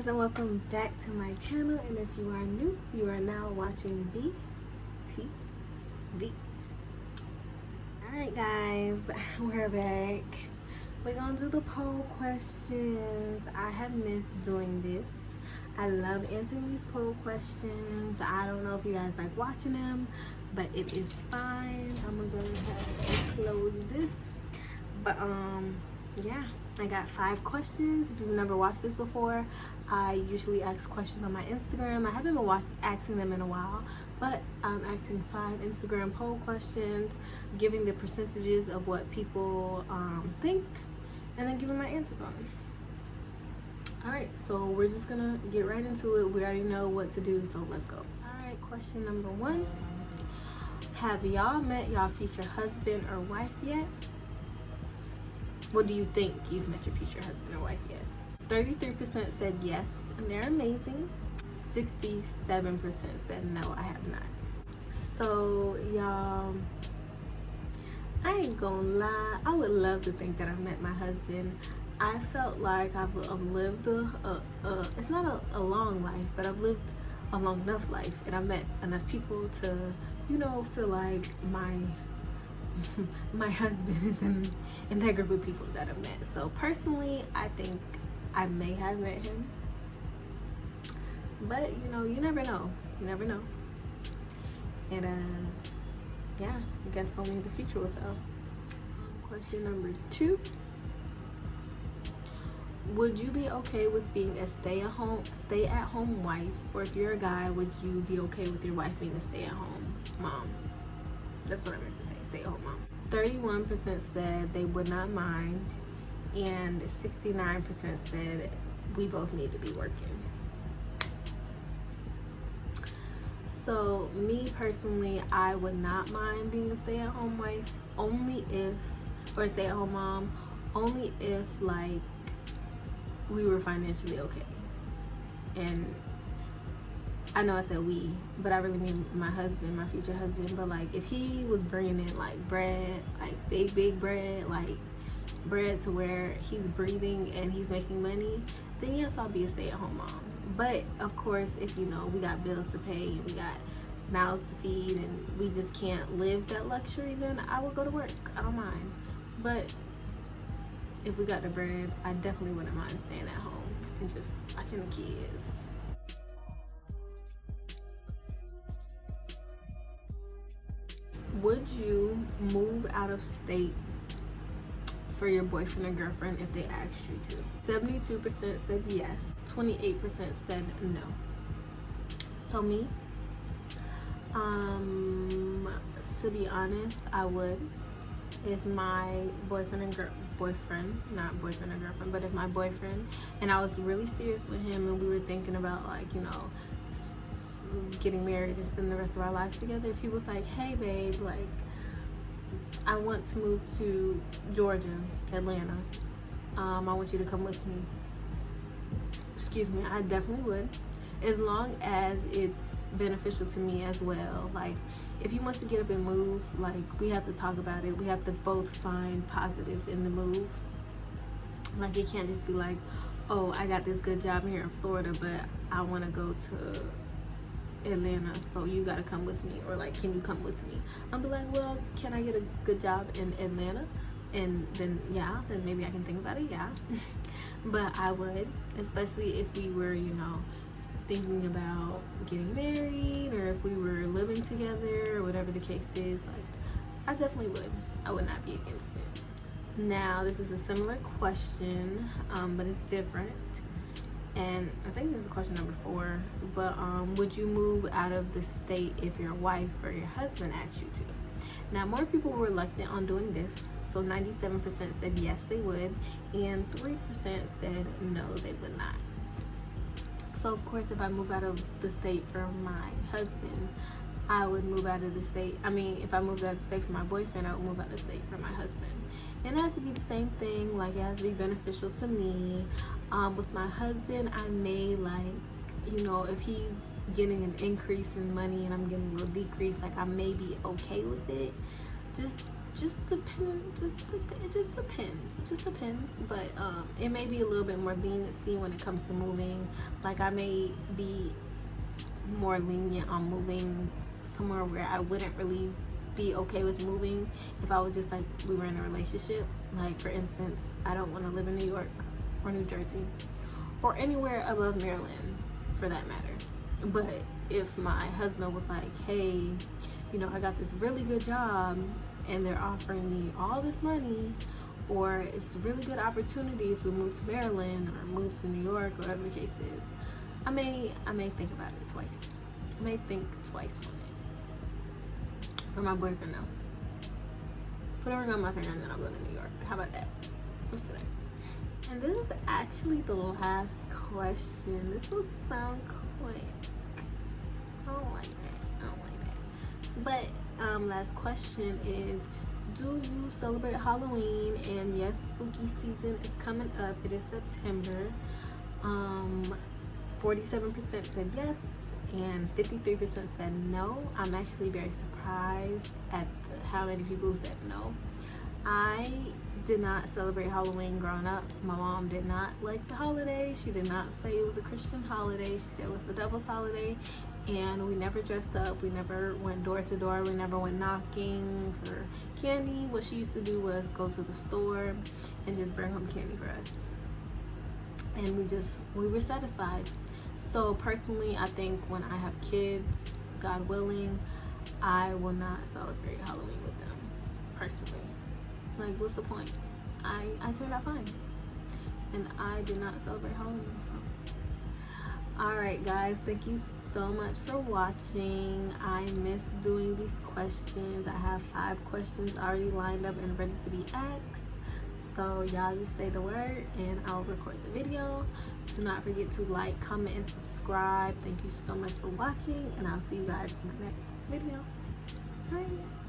guys, and welcome back to my channel. And if you are new, you are now watching BTV. Alright guys, we're back. We're gonna do the poll questions. I have missed doing this. I love answering these poll questions. I don't know if you guys like watching them, but it is fine. I'm gonna go ahead and close this. But yeah, I got 5 questions. If you've never watched this before, I usually ask questions on my Instagram. I haven't been asking them in a while, but I'm asking 5 Instagram poll questions, giving the percentages of what people think, and then giving my answers on them. Alright, so we're just gonna get right into it. We already know what to do, so let's go. Alright, question number 1. Have y'all met y'all future husband or wife yet? What do you think you've met your future husband or wife yet? 33% said yes, and they're amazing. 67% said no, I have not. So, y'all, I ain't gonna lie, I would love to think that I've met my husband. I felt like I've lived it's not a long life, but I've lived a long enough life, and I've met enough people to, you know, feel like my husband is in that group of people that I've met. So personally, I think I may have met him, but you know, you never know. You never know. And yeah, I guess only the future will tell. Question number 2. Would you be okay with being a stay-at-home wife, or if you're a guy, would you be okay with your wife being a stay-at-home mom? That's what I meant to say, stay-at-home mom. 31% said they would not mind, and 69% said we both need to be working. So me personally, I would not mind being a stay-at-home wife, or a stay-at-home mom, only if like we were financially okay. And I know I said we, but I really mean my husband, my future husband. But like if he was bringing in like bread, like big bread, like bread to where he's breathing and he's making money, then yes, I'll be a stay-at-home mom. But of course, if you know we got bills to pay and we got mouths to feed and we just can't live that luxury, then I would go to work. I don't mind. But if we got the bread, I definitely wouldn't mind staying at home and just watching the kids. Would you move out of state for your boyfriend or girlfriend if they asked you to? 72% said yes, 28% said no. So me, to be honest, I would. If my boyfriend, not boyfriend or girlfriend, but if my boyfriend, and I was really serious with him and we were thinking about like, you know, getting married and spend the rest of our lives together, if he was like, hey babe, like I want to move to Georgia, Atlanta, I want you to come with me, excuse me, I definitely would, as long as it's beneficial to me as well. Like if he wants to get up and move, like we have to talk about it. We have to both find positives in the move. Like it can't just be like, oh, I got this good job here in Florida, but I want to go to Atlanta, so you gotta come with me, or like, can you come with me? I'll be like, well, can I get a good job in Atlanta? And then yeah, then maybe I can think about it, yeah. But I would, especially if we were, you know, thinking about getting married, or if we were living together, or whatever the case is. Like I definitely would. I would not be against it. Now this is a similar question, but it's different. And I think this is question number 4, but would you move out of the state if your wife or your husband asked you to? Now more people were reluctant on doing this, so 97% said yes they would, and 3% said no they would not. So of course, if I move out of the state for my husband, I would move out of the state. I mean, if I moved out of the state for my boyfriend, I would move out of the state for my husband. And it has to be the same thing. Like it has to be beneficial to me. With my husband, I may like, you know, if he's getting an increase in money and I'm getting a little decrease, like I may be okay with it. Just it just depends. But it may be a little bit more leniency when it comes to moving. Like, I may be more lenient on moving somewhere where I wouldn't really be okay with moving if I was just like, we were in a relationship. Like, for instance, I don't want to live in New York or New Jersey or anywhere above Maryland for that matter. But if my husband was like, hey, you know, I got this really good job and they're offering me all this money, or it's a really good opportunity if we move to Maryland or move to New York, or whatever the case is, I may think about it twice. I may think twice on it. For my boyfriend, though. Put a ring on my finger and then I'll go to New York. How about that? What's today? And this is actually the last question. This will sound quick. I don't like that. But last question is, do you celebrate Halloween? And yes, spooky season is coming up. It is September. 47% said yes and 53% said no. I'm actually very surprised at how many people said no. I did not celebrate Halloween growing up. My mom did not like the holiday. She did not say it was a Christian holiday. She said it was the devil's holiday. And we never dressed up. We never went door to door. We never went knocking for candy. What she used to do was go to the store and just bring home candy for us. And we were satisfied. So personally, I think when I have kids, God willing, I will not celebrate Halloween with them, personally. Like, what's the point? I turned out fine. And I do not celebrate Halloween, so. Alright guys, thank you so much for watching. I miss doing these questions. I have 5 questions already lined up and ready to be asked. So y'all just say the word and I'll record the video. Do not forget to like, comment, and subscribe. Thank you so much for watching, and I'll see you guys in the next video. Bye.